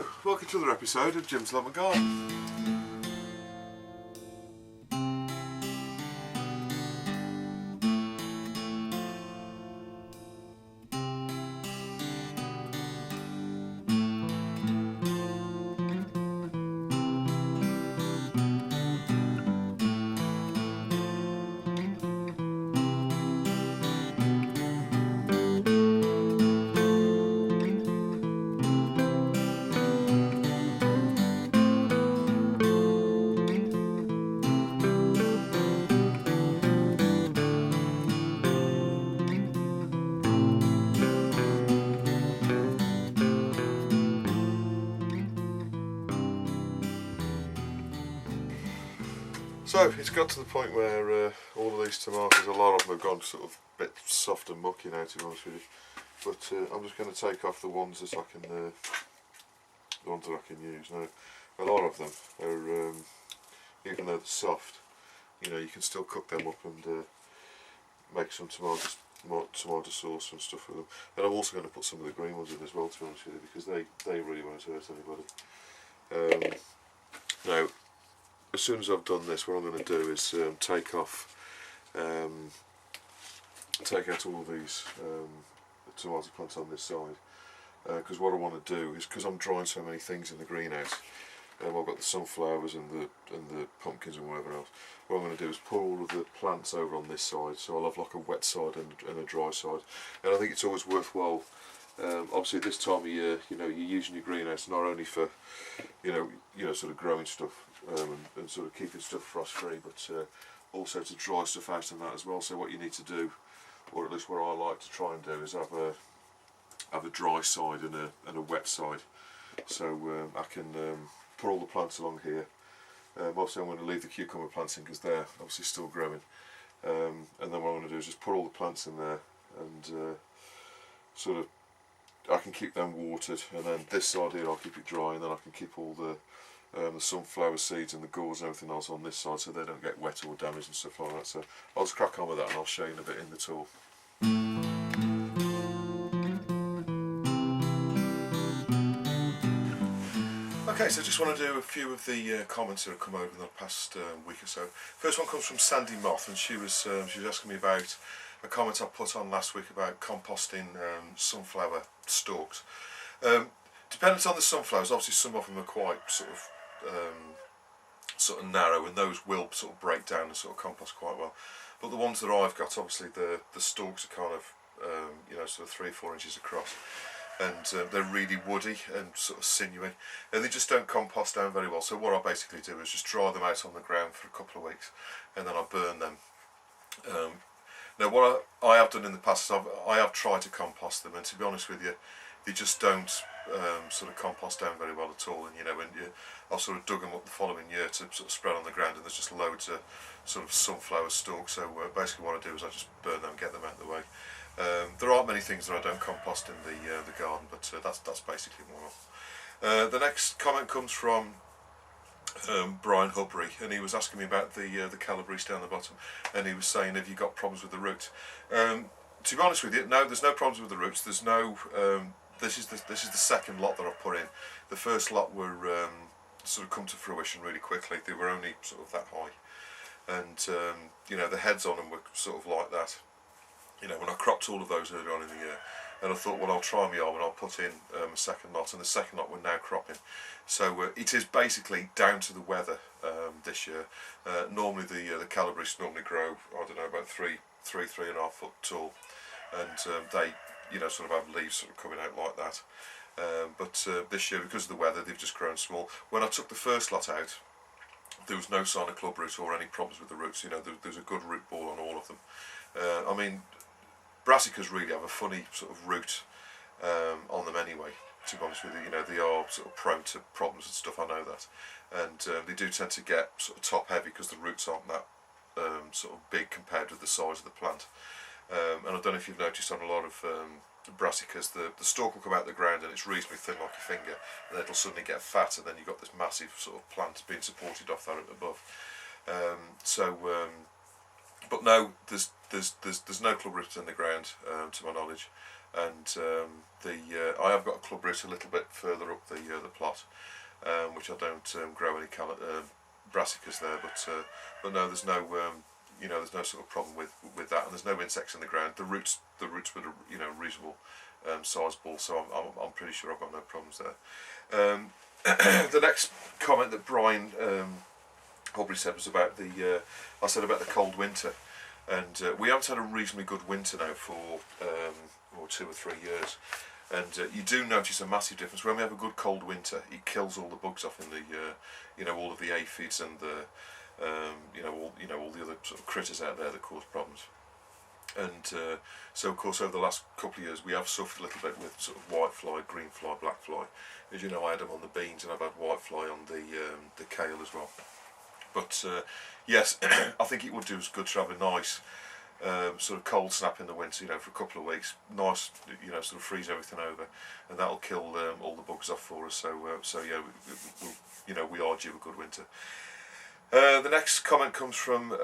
Hello, welcome to another episode of Jim's Allotment Garden. So it's got to the point where all of these tomatoes, a lot of them have gone sort of a bit soft and mucky now, to be honest with you. But I'm just going to take off the ones that I can, use. Now, a lot of them are, even though they're soft, you know, you can still cook them up and make some tomato sauce and stuff with them. And I'm also going to put some of the green ones in as well, to be honest with you, because they really won't hurt anybody. Now, as soon as I've done this, what I'm going to do is take out all these tomato plants on this side, because what I want to do is, because I'm drying so many things in the greenhouse, I've got the sunflowers and the pumpkins and whatever else. What I'm going to do is put all of the plants over on this side, so I'll have like a wet side and a dry side. And I think it's always worthwhile. Obviously, this time of year, you know, you're using your greenhouse not only for, you know, sort of growing stuff and sort of keeping stuff frost-free, but also to dry stuff out and that as well. So what you need to do, or at least what I like to try and do, is have a dry side and a wet side. So I can put all the plants along here. Obviously, I'm going to leave the cucumber plants in because they're obviously still growing. And then what I'm going to do is just put all the plants in there and sort of, I can keep them watered, and then this side here I'll keep it dry, and then I can keep all the sunflower seeds and the gourds and everything else on this side so they don't get wet or damaged and stuff like that. So I'll just crack on with that and I'll show you in a bit in the tool. Okay, so I just want to do a few of the comments that have come over in the past week or so. First one comes from Sandy Moth, and she was asking me about a comment I put on last week about composting sunflower stalks. Dependent on the sunflowers, obviously some of them are quite sort of narrow, and those will sort of break down and sort of compost quite well. But the ones that I've got, obviously the stalks are kind of you know, sort of 3 or 4 inches across, and they're really woody and sort of sinewy, and they just don't compost down very well. So what I basically do is just dry them out on the ground for a couple of weeks, and then I burn them. Now what I have done in the past is I have tried to compost them, and to be honest with you, they just don't sort of compost down very well at all. And you know, I've sort of dug them up the following year to sort of spread on the ground, and there's just loads of sort of sunflower stalks. So basically what I do is I just burn them and get them out of the way. There aren't many things that I don't compost in the garden, but that's basically one. The next comment comes from Brian Hubry, and he was asking me about the calabrese down the bottom, and he was saying, have you got problems with the roots? To be honest with you, no, there's no problems with the roots. There's no. This is the second lot that I've put in. The first lot were sort of come to fruition really quickly. They were only sort of that high, and you know, the heads on them were sort of like that. You know, when I cropped all of those earlier on in the year, and I thought, well, I'll try my arm and I'll put in a second lot, and the second lot we're now cropping. So it is basically down to the weather this year. Normally the calabrese normally grow, I don't know, about 3.5 foot tall, and they, you know, sort of have leaves sort of coming out like that. But this year, because of the weather, they've just grown small. When I took the first lot out, there was no sign of club root or any problems with the roots. You know, there's a good root ball on all of them. I mean, brassicas really have a funny sort of root on them anyway, to be honest with you. You know, they are sort of prone to problems and stuff, I know that. And they do tend to get sort of top heavy because the roots aren't that sort of big compared with the size of the plant. And I don't know if you've noticed on a lot of brassicas, the stalk will come out of the ground and it's reasonably thin like a finger, and then it'll suddenly get fat, and then you've got this massive sort of plant being supported off that above. But no, there's no club roots in the ground, to my knowledge. and I have got a club root a little bit further up the plot, which I don't grow any brassicas there, but no, there's no there's no sort of problem with that, and there's no insects in the ground. The roots were reasonable size ball, so I'm pretty sure I've got no problems there. The next comment that Brian Aubrey said was about I said about the cold winter, and we haven't had a reasonably good winter now for 2 or 3 years, and you do notice a massive difference. When we have a good cold winter, it kills all the bugs off in the all of the aphids and the all the other sort of critters out there that cause problems. And so of course over the last couple of years we have suffered a little bit with sort of white fly, green fly, black fly. As you know, I had them on the beans, and I've had white fly on the kale as well. But yes, I think it would do us good to have a nice sort of cold snap in the winter, for a couple of weeks. Nice, sort of freeze everything over, and that'll kill all the bugs off for us. So yeah, we are due a good winter. The next comment comes from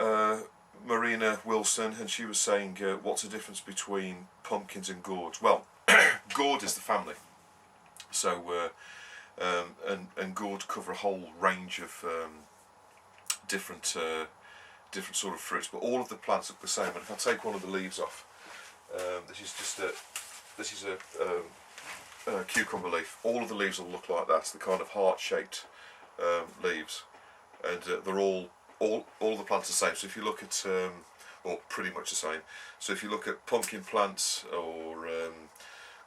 Marina Wilson, and she was saying, what's the difference between pumpkins and gourds? Well, gourd is the family, so and gourds cover a whole range of different sort of fruits, but all of the plants look the same. And if I take one of the leaves off, this is a cucumber leaf. All of the leaves will look like that. It's the kind of heart-shaped leaves, and they're all the plants are the same. So if you look at or pretty much the same. So if you look at pumpkin plants or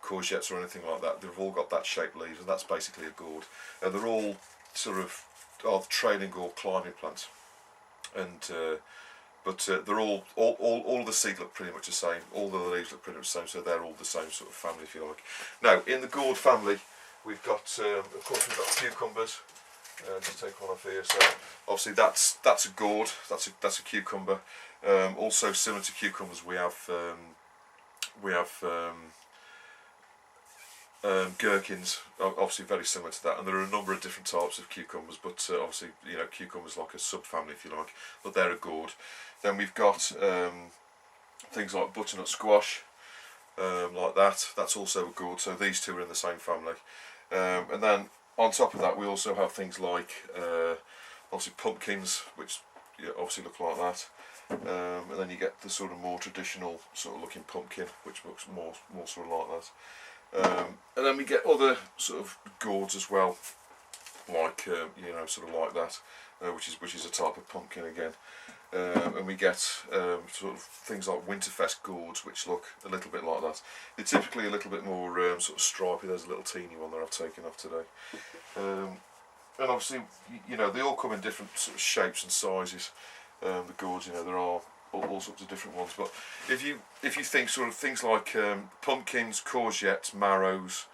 courgettes or anything like that, they've all got that shaped leaves, and that's basically a gourd. And they're all sort of trailing or climbing plants, and but they're all of the seed look pretty much the same. All the leaves look pretty much the same, so they're all the same sort of family, if you like. Now, in the gourd family, we've got of course we've got cucumbers. Just take one off here. So obviously that's a gourd. That's a cucumber. Also similar to cucumbers, we have gherkins, obviously very similar to that, and there are a number of different types of cucumbers, but obviously cucumbers like a subfamily, if you like, but they're a gourd. Then we've got things like butternut squash, like that. That's also a gourd. So these two are in the same family. And then on top of that, we also have things like obviously pumpkins, which obviously look like that. And then you get the sort of more traditional sort of looking pumpkin, which looks more sort of like that. And then we get other sort of gourds as well, like sort of like that, which is a type of pumpkin again. And we get sort of things like Winterfest gourds, which look a little bit like that. They're typically a little bit more sort of stripy. There's a little teeny one that I've taken off today. And obviously, they all come in different sort of shapes and sizes. The gourds, there are all sorts of different ones. But if you think sort of things like pumpkins, courgettes, marrows,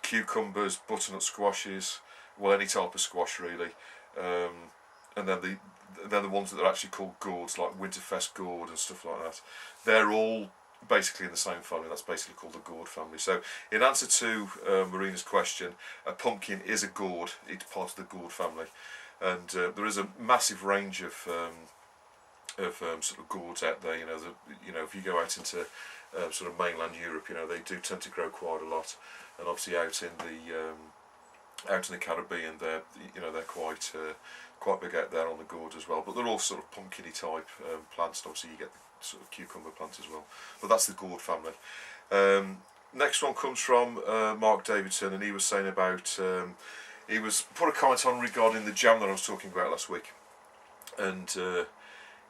cucumbers, butternut squashes, well, any type of squash really, and then the ones that are actually called gourds, like Winterfest gourd and stuff like that, they're all basically in the same family. That's basically called the gourd family. So in answer to Marina's question, a pumpkin is a gourd. It's part of the gourd family, and there is a massive range of sort of gourds out there. If you go out into sort of mainland Europe, they do tend to grow quite a lot, and obviously out in the Caribbean, they're quite big out there on the gourd as well. But they're all sort of pumpkin-y type plants, and obviously you get the sort of cucumber plants as well. But that's the gourd family. Next one comes from Mark Davidson, and he was saying about he was put a comment on regarding the jam that I was talking about last week, and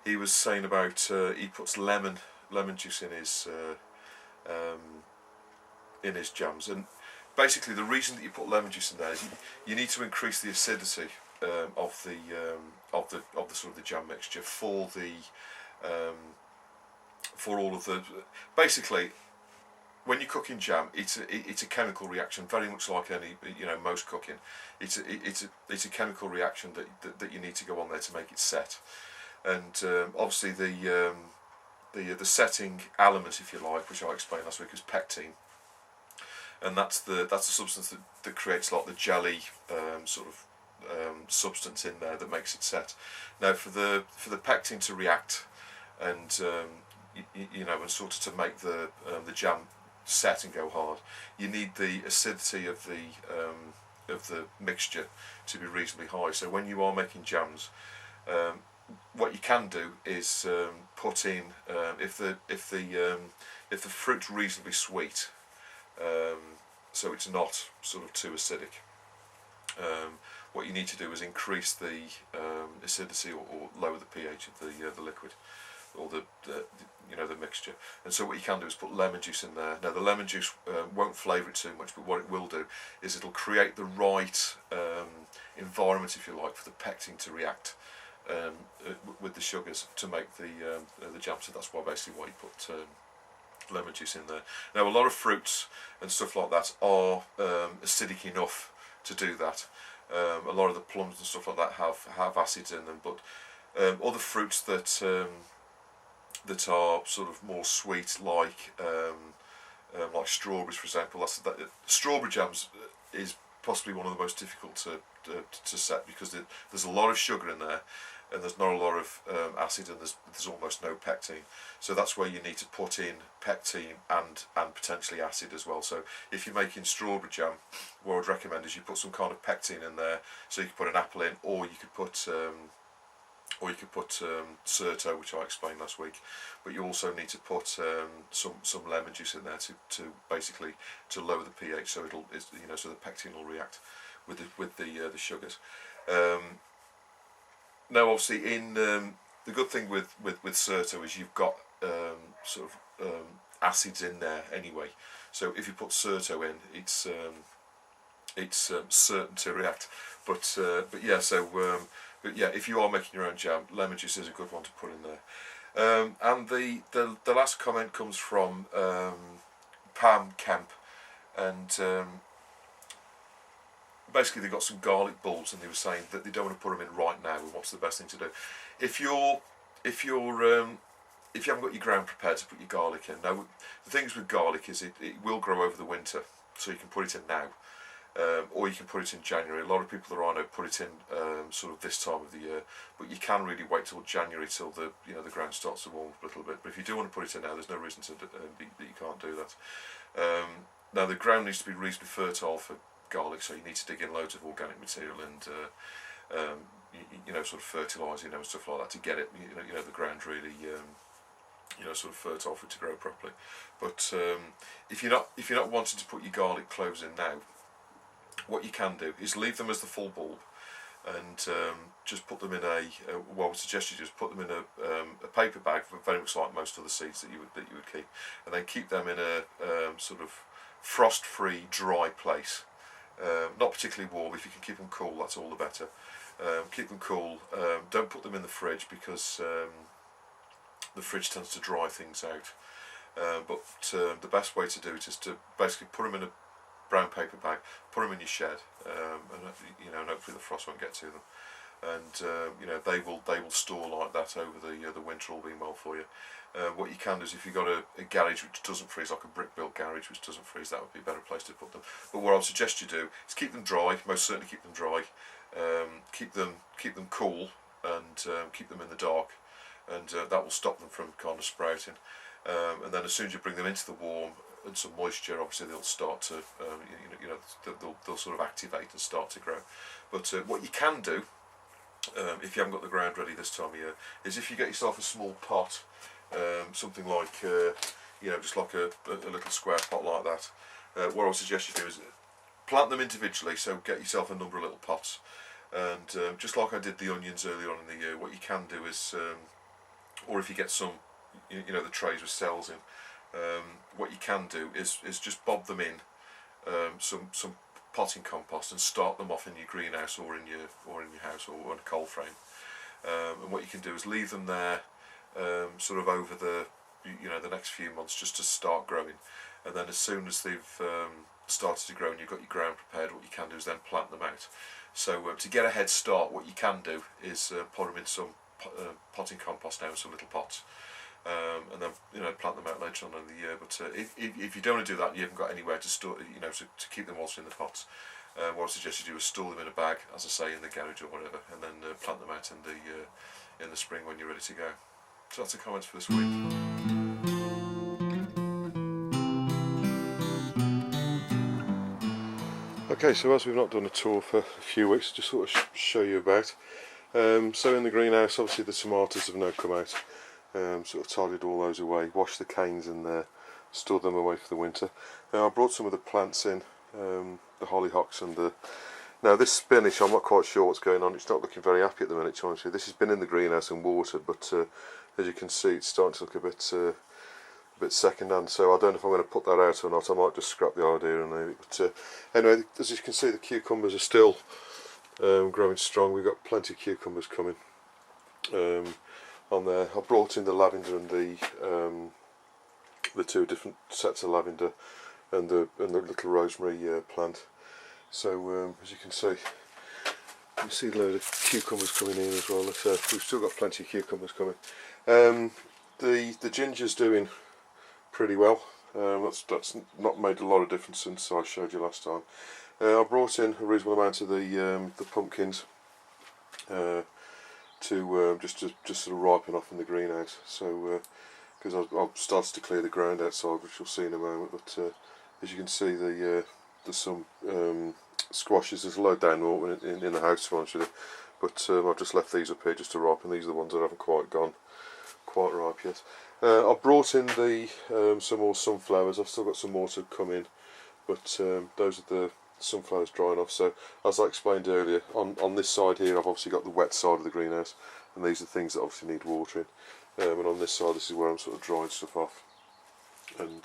he was saying about he puts lemon juice in his jams, and basically the reason that you put lemon juice in there is you need to increase the acidity of the sort of the jam mixture for all of the, basically when you're cooking jam, it's a chemical reaction, very much like any most cooking. It's a chemical reaction that you need to go on there to make it set, and obviously the setting element, if you like, which I explained last week, is pectin, and that's the substance that creates like the jelly sort of substance in there that makes it set. Now for the pectin to react and and sort of to make the jam set and go hard. You need the acidity of the mixture to be reasonably high. So when you are making jams, what you can do is put in if the fruit's reasonably sweet, so it's not sort of too acidic. What you need to do is increase the acidity or lower the pH of the liquid, or the mixture. And so what you can do is put lemon juice in there. Now the lemon juice won't flavour it too much, but what it will do is it'll create the right environment, if you like, for the pectin to react with the sugars to make the jam. So that's basically why you put lemon juice in there. Now a lot of fruits and stuff like that are acidic enough to do that. A lot of the plums and stuff like that have acids in them, but other fruits that are sort of more sweet, like strawberries, for example. Strawberry jams is possibly one of the most difficult to set, because there's a lot of sugar in there, and there's not a lot of acid, and there's almost no pectin. So that's where you need to put in pectin and potentially acid as well. So if you're making strawberry jam, what I would recommend is you put some kind of pectin in there. So you could put an apple in, or you could put Certo, which I explained last week. But you also need to put some lemon juice in there to basically to lower the pH, so so the pectin will react with the sugars. Now, obviously, in the good thing with Certo is you've got acids in there anyway. So if you put Certo in, it's certain to react. But yeah, if you are making your own jam, lemon juice is a good one to put in there. And the last comment comes from Pam Kemp, and basically they got some garlic bulbs, and they were saying that they don't want to put them in right now. And what's the best thing to do? If you haven't got your ground prepared to put your garlic in, now the things with garlic is it will grow over the winter, so you can put it in now. Or you can put it in January. A lot of people that I know put it in sort of this time of the year, but you can really wait till January till the ground starts to warm up a little bit. But if you do want to put it in now, there's no reason that you can't do that. Now the ground needs to be reasonably fertile for garlic, so you need to dig in loads of organic material and sort of fertilise and stuff like that to get it the ground really sort of fertile for it to grow properly. But if you're not wanting to put your garlic cloves in now, what you can do is leave them as the full bulb, and just put them in what I would suggest you do is put them in a paper bag, very much like most other seeds that you would keep, and then keep them in a sort of frost-free, dry place. Not particularly warm. If you can keep them cool, that's all the better. Keep them cool. Don't put them in the fridge, because the fridge tends to dry things out. But the best way to do it is to basically put them in a brown paper bag, put them in your shed, and hopefully the frost won't get to them. And they will store like that over the winter, all being well for you. What you can do is, if you've got a garage which doesn't freeze, like a brick built garage which doesn't freeze, that would be a better place to put them. But what I'll suggest you do is keep them dry, most certainly keep them dry, keep them cool, and keep them in the dark, and that will stop them from kind of sprouting. And then as soon as you bring them into the warm and some moisture, obviously they'll start to they'll sort of activate and start to grow. But what you can do, if you haven't got the ground ready this time of year, is if you get yourself a small pot, something like just like a little square pot like that. What I would suggest you do is plant them individually. So get yourself a number of little pots, and just like I did the onions earlier on in the year, what you can do is, or if you get some, the trays with cells in, what you can do is just bob them in some potting compost and start them off in your greenhouse or in your house or in a cold frame. And what you can do is leave them there sort of over the next few months, just to start growing. And then as soon as they've started to grow and you've got your ground prepared, what you can do is then plant them out. So to get a head start, what you can do is put them in some potting compost now in some little pots. And then plant them out later on in the year. But if you don't want to do that, you haven't got anywhere to store, to keep them also in the pots. What I suggest you do is store them in a bag, as I say, in the garage or whatever, and then plant them out in the spring when you're ready to go. So that's the comments for this week. Okay, so as we've not done a tour for a few weeks, just sort of show you about. So in the greenhouse, obviously the tomatoes have now come out. Sort of tidied all those away, washed the canes and stored them away for the winter. Now I brought some of the plants in, the hollyhocks and the... Now this spinach, I'm not quite sure what's going on. It's not looking very happy at the minute, honestly. This has been in the greenhouse and watered, but as you can see, it's starting to look a bit second hand. So I don't know if I'm going to put that out or not. I might just scrap the idea and leave it. But anyway, as you can see, the cucumbers are still growing strong. We've got plenty of cucumbers coming on there. I brought in the lavender and the two different sets of lavender and the little rosemary plant. So as you can see a load of cucumbers coming in as well. We've still got plenty of cucumbers coming. The ginger's doing pretty well. That's not made a lot of difference since I showed you last time. I brought in a reasonable amount of the pumpkins to just sort of ripen off in the greenhouse. So because I've started to clear the ground outside, which you'll see in a moment. But as you can see, there's some squashes. There's a load down more in the house, to be honest with you. But I've just left these up here just to ripen. These are the ones that haven't quite gone quite ripe yet. I've brought in some more sunflowers. I've still got some more to come in, but those are the sunflowers drying off. So as I explained earlier, on this side here I've obviously got the wet side of the greenhouse, and these are things that obviously need watering. And on this side, this is where I'm sort of drying stuff off and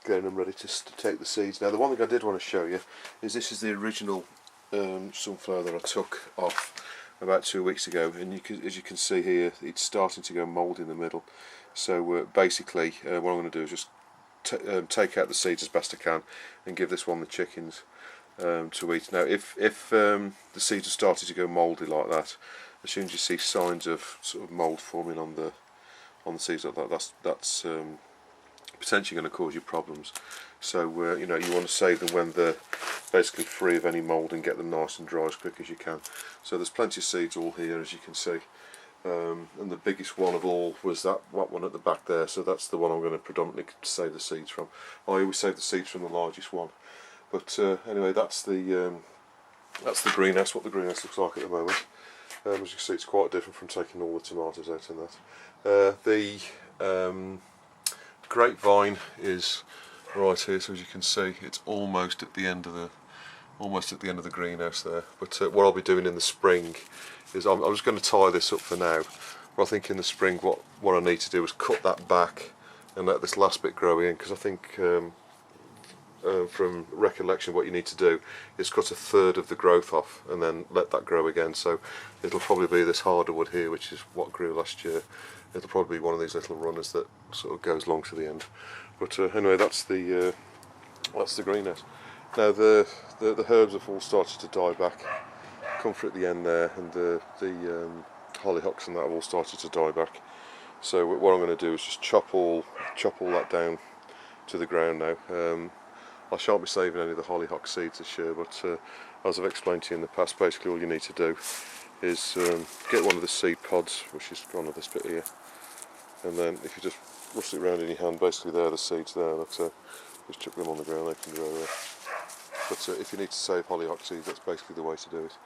getting them ready to take the seeds. Now the one thing I did want to show you is this is the original sunflower that I took off about 2 weeks ago, and as you can see here, it's starting to go mould in the middle. So basically what I'm going to do is just take out the seeds as best I can and give this one the chickens to eat. Now if the seeds are starting to go mouldy like that, as soon as you see signs of sort of mould forming on the seeds like that, that's potentially going to cause you problems. So you know, you want to save them when they're basically free of any mould and get them nice and dry as quick as you can. So there's plenty of seeds all here, as you can see. And the biggest one of all was that one at the back there, so that's the one I'm going to predominantly save the seeds from. I always save the seeds from the largest one. But anyway, that's the greenhouse, what the greenhouse looks like at the moment. As you can see, it's quite different from taking all the tomatoes out in that. The grapevine is right here, so as you can see, it's almost at the end of the greenhouse there. But what I'll be doing in the spring is I'm just going to tie this up for now. But I think in the spring what I need to do is cut that back and let this last bit grow in, because I think from recollection what you need to do is cut a third of the growth off and then let that grow again. So it'll probably be this harder wood here, which is what grew last year. It'll probably be one of these little runners that sort of goes long to the end. But anyway, that's the greenhouse. Now the herbs have all started to die back. Comfort at the end there, and the hollyhocks and that have all started to die back. So what I'm going to do is just chop all that down to the ground now. I shan't be saving any of the hollyhock seeds this year, but as I've explained to you in the past, basically all you need to do is get one of the seed pods, which is one of this bit here, and then if you just rustle it around in your hand, basically there are the seeds there. Just chuck them on the ground, they can grow there. But if you need to save hollyhock seeds, that's basically the way to do it.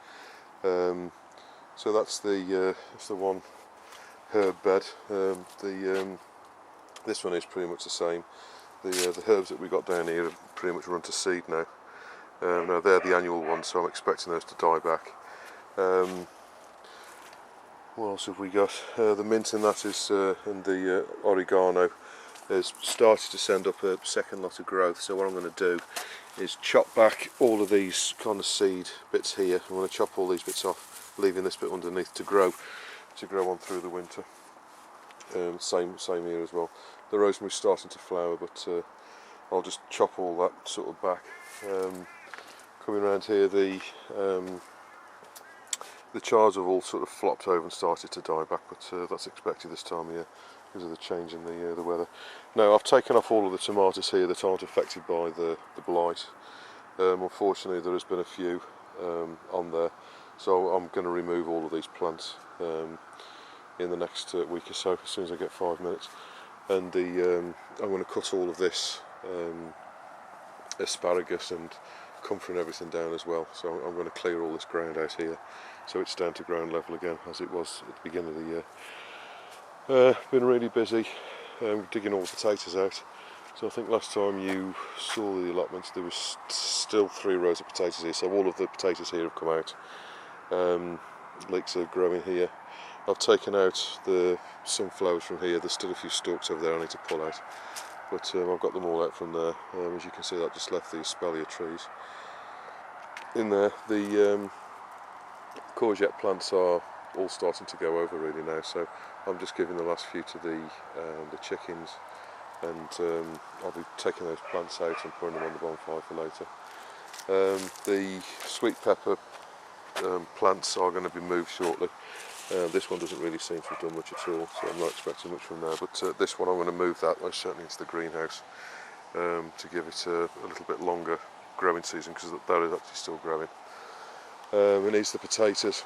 So that's the one herb bed. This one is pretty much the same. The herbs that we got down here have pretty much run to seed now. Now they're the annual ones, so I'm expecting those to die back. What else have we got? The mint in that is, and the oregano has started to send up a second lot of growth. So what I'm going to do is chop back all of these kind of seed bits here. I'm going to chop all these bits off, leaving this bit underneath to grow on through the winter. Same here as well. The rosemary's starting to flower, but I'll just chop all that sort of back. Coming around here, the chives have all sort of flopped over and started to die back, but that's expected this time of year because of the change in the weather. Now I've taken off all of the tomatoes here that aren't affected by the blight. Unfortunately there has been a few on there, so I'm going to remove all of these plants in the next week or so, as soon as I get 5 minutes. And I'm going to cut all of this asparagus and comfering everything down as well. So I'm going to clear all this ground out here so it's down to ground level again as it was at the beginning of the year. Been really busy digging all the potatoes out. So I think last time you saw the allotments there was still 3 rows of potatoes here, so all of the potatoes here have come out. Leeks are growing here. I've taken out the sunflowers from here. There's still a few stalks over there I need to pull out, but I've got them all out from there. As you can see, that just left the espalier trees in there. The courgette plants are all starting to go over really now, so I'm just giving the last few to the chickens, and I'll be taking those plants out and putting them on the bonfire for later. The sweet pepper plants are going to be moved shortly. This one doesn't really seem to have done much at all, so I'm not expecting much from there, but this one I'm going to move that most certainly into the greenhouse to give it a little bit longer growing season, because that is actually still growing. And these are the potatoes.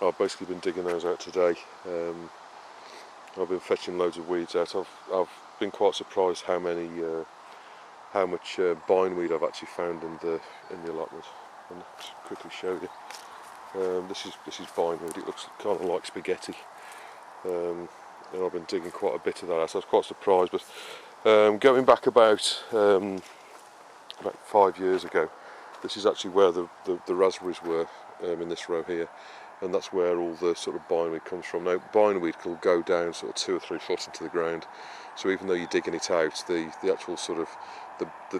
I've basically been digging those out today. I've been fetching loads of weeds out. I've been quite surprised how much bindweed I've actually found in the allotment. And I'll just quickly show you. This is bindweed. It looks kind of like spaghetti, and I've been digging quite a bit of that out. So I was quite surprised. But going back about 5 years ago, this is actually where the raspberries were in this row here, and that's where all the sort of bindweed comes from. Now bindweed will go down sort of 2 or 3 foot into the ground, so even though you're digging it out, the actual sort of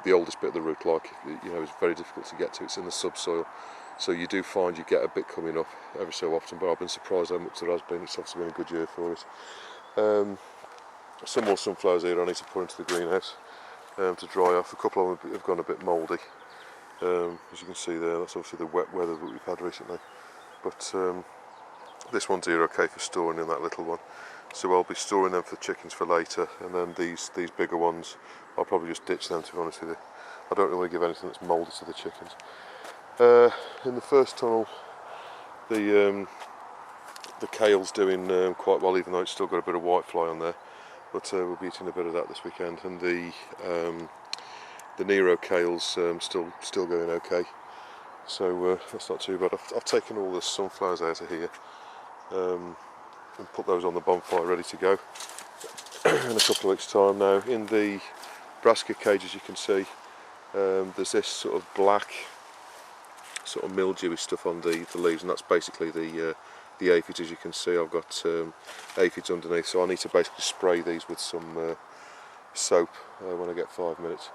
the oldest bit of the root, like, you know, is very difficult to get to. It's in the subsoil, so you do find you get a bit coming up every so often, but I've been surprised how much there has been. It's obviously been a good year for it. Some more sunflowers here I need to put into the greenhouse to dry off. A couple of them have gone a bit mouldy. As you can see there, that's obviously the wet weather that we've had recently. But this one's here okay for storing in that little one. So I'll be storing them for chickens for later, and then these bigger ones, I'll probably just ditch them, to be honest with you. I don't really give anything that's mouldy to the chickens. In the first tunnel, the kale's doing quite well, even though it's still got a bit of whitefly on there. But we'll be eating a bit of that this weekend, and the Nero kale's still going okay. So that's not too bad. I've taken all the sunflowers out of here and put those on the bonfire ready to go in a couple of weeks' time. Now in the brassica cage, as you can see, there's this sort of black sort of mildewy stuff on the leaves, and that's basically the aphids. As you can see, I've got aphids underneath, so I need to basically spray these with some soap when I get 5 minutes.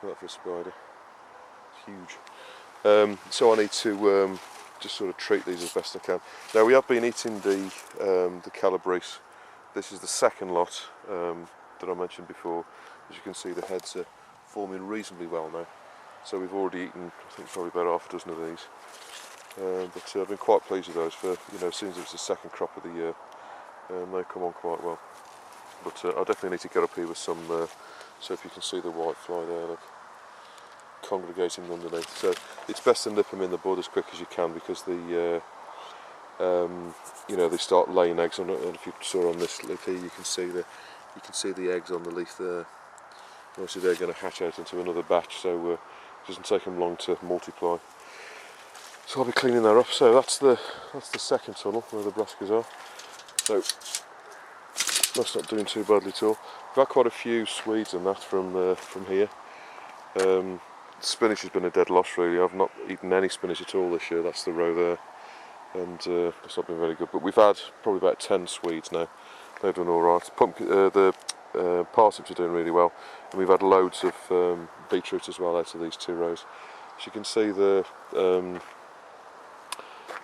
Look for a spider, it's huge. So I need to just sort of treat these as best I can. Now we have been eating the calabrese. This is the second lot that I mentioned before. As you can see, the heads are forming reasonably well now. So we've already eaten, I think, probably about half a dozen of these. But I've been quite pleased with those. For, you know, since it's the second crop of the year, they come on quite well. But I definitely need to get up here with some. So if you can see the white fly there, look, congregating underneath. So it's best to nip them in the bud as quick as you can, because you know, they start laying eggs on it. And if you saw on this leaf here, you can see the eggs on the leaf there. Obviously they're going to hatch out into another batch, so it doesn't take them long to multiply. So I'll be cleaning that up. So that's the second tunnel where the brassicas are. So that's not doing too badly at all. We've had quite a few Swedes and that from here. Spinach has been a dead loss really. I've not eaten any spinach at all this year. That's the row there, and that's not been very good. But we've had probably about 10 Swedes now. They've done all right. The parsnips are doing really well, and we've had loads of beetroot as well out of these 2 rows. As you can see, the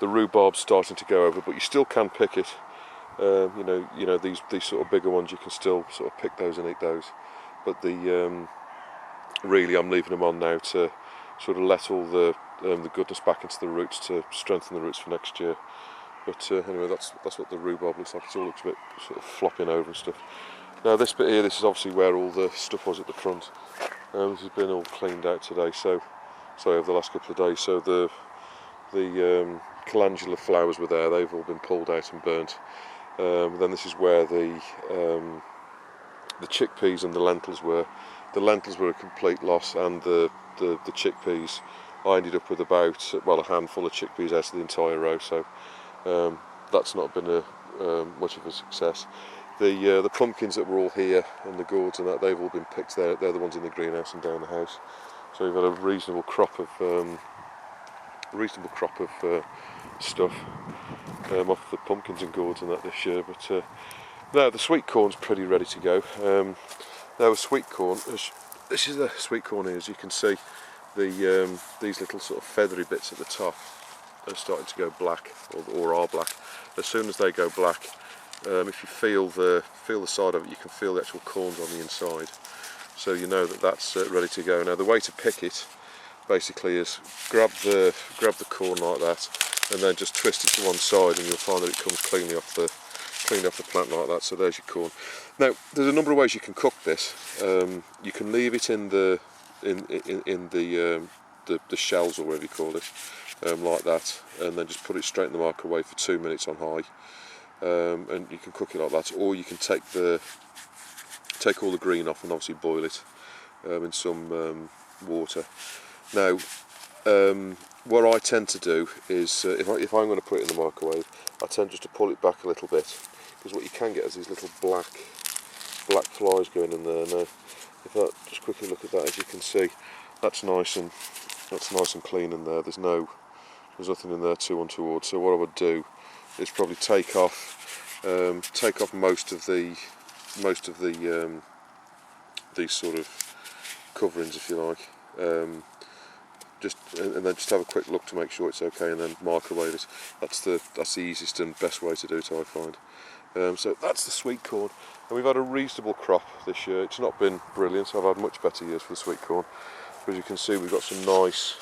rhubarb's starting to go over, but you still can pick it. You know these sort of bigger ones, you can still sort of pick those and eat those. But really I'm leaving them on now to sort of let all the goodness back into the roots, to strengthen the roots for next year. But anyway, that's what the rhubarb looks like. It all looks a bit sort of flopping over and stuff. Now this bit here, this is obviously where all the stuff was at the front. This has been all cleaned out today, so over the last couple of days. So the calendula flowers were there, they've all been pulled out and burnt. Then this is where the chickpeas and the lentils were. the lentils were a complete loss, and the chickpeas, I ended up with about, well, a handful of chickpeas out of the entire row, so that's not been much of a success. The pumpkins that were all here, and the gourds and that, they've all been picked. They're the ones in the greenhouse and down the house. So we've had a reasonable crop of stuff off the pumpkins and gourds and that this year. But no, the sweet corn's pretty ready to go. Now a sweet corn, this is a sweet corn here, as you can see. These little sort of feathery bits at the top are starting to go black, or are black. As soon as they go black, if you feel the side of it, you can feel the actual corns on the inside. So you know that that's ready to go. Now the way to pick it basically is grab the corn like that, and then just twist it to one side, and you'll find that it comes cleanly off the plant like that. So there's your corn. Now there's a number of ways you can cook this. You can leave it in the shells, or whatever you call it, like that, and then just put it straight in the microwave for 2 minutes on high, and you can cook it like that. Or you can take all the green off and obviously boil it in some water. Now what I tend to do is if I'm going to put it in the microwave, I tend just to pull it back a little bit, because what you can get is these little black flies going in there. Now if I just quickly look at that, as you can see, that's nice and clean in there. There's nothing in there too untoward. So what I would do is probably take off most of the these sort of coverings, if you like, and then just have a quick look to make sure it's okay, and then microwave it. That's the easiest and best way to do it, I find. So that's the sweet corn, and we've had a reasonable crop this year. It's not been brilliant. I've had much better years for the sweet corn, but as you can see, we've got some nice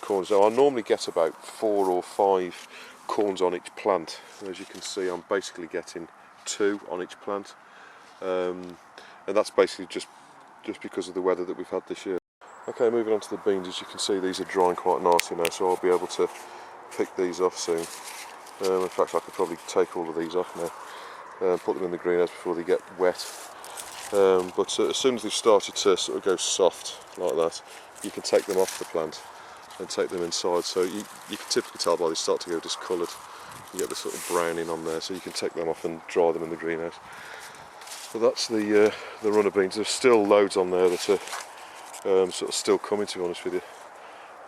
corns. Now I normally get about 4 or 5 corns on each plant, and as you can see, I'm basically getting 2 on each plant, and that's basically just because of the weather that we've had this year. Okay, moving on to the beans. As you can see, these are drying quite nicely now, so I'll be able to pick these off soon. In fact, I could probably take all of these off now, put them in the greenhouse before they get wet. But as soon as they've started to sort of go soft like that, you can take them off the plant and take them inside. So you can typically tell by they start to go discoloured. You get the sort of browning on there, so you can take them off and dry them in the greenhouse. So that's the runner beans. There's still loads on there that are sort of still coming, to be honest with you,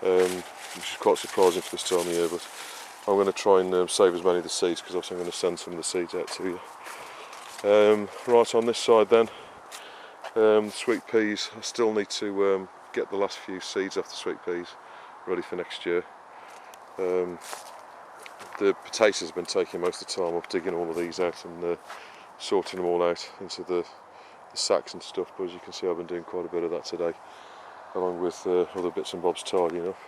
which is quite surprising for this time of year. But I'm going to try and save as many of the seeds, because obviously I'm going to send some of the seeds out to you. Right, on this side then, sweet peas. I still need to get the last few seeds off the sweet peas ready for next year. The potatoes have been taking most of the time up, digging all of these out and sorting them all out into the sacks and stuff, but as you can see, I've been doing quite a bit of that today, along with other bits and bobs tidying up.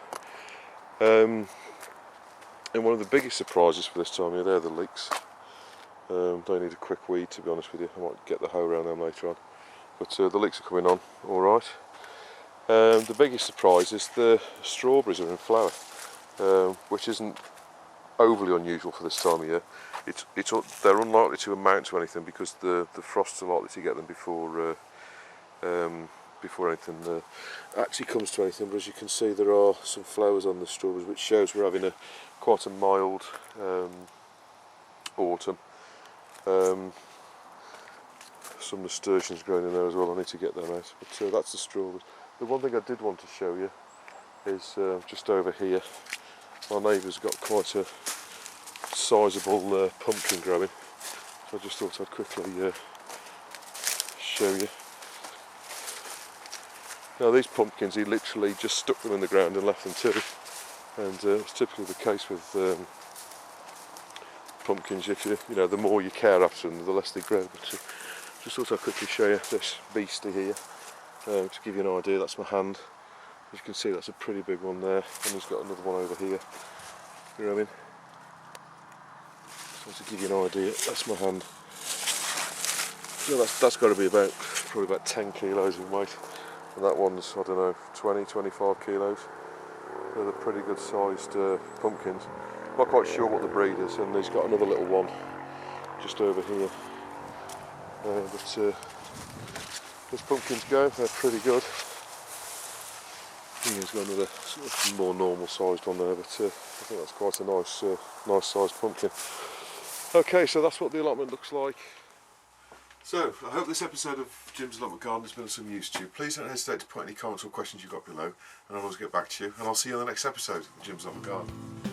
And one of the biggest surprises for this time of year, they're the leeks. They need a quick weed, to be honest with you. I might get the hoe around them later on, but the leeks are coming on alright. The biggest surprise is the strawberries are in flower, which isn't overly unusual for this time of year. They're unlikely to amount to anything, because the frosts are likely to get them before anything actually comes to anything. But as you can see, there are some flowers on the strawberries, which shows we're having quite a mild autumn. Some nasturtiums growing in there as well. I need to get them out. But that's the strawberries. The one thing I did want to show you is just over here. My neighbour's got quite a sizable pumpkin growing, so I just thought I'd quickly show you. Now these pumpkins, he literally just stuck them in the ground and left them to it, and it's typically the case with pumpkins. If you know, the more you care after them, the less they grow. But just thought I'd quickly show you this beastie here, to give you an idea. That's my hand. As you can see, that's a pretty big one there, and he's got another one over here growing. So to give you an idea, that's my hand. So that's got to be probably about 10 kilos in weight, and that one's, I don't know, 20-25 kilos. They're pretty good sized pumpkins. Not quite sure what the breed is, and he's got another little one just over here. But as pumpkins go, they're pretty good. Here's got another sort of more normal sized one there, but I think that's quite a nice sized pumpkin. Okay, so that's what the allotment looks like. So, I hope this episode of Jim's Allotment Garden has been of some use to you. Please don't hesitate to put any comments or questions you've got below, and I'll always get back to you. And I'll see you on the next episode of Jim's Allotment Garden.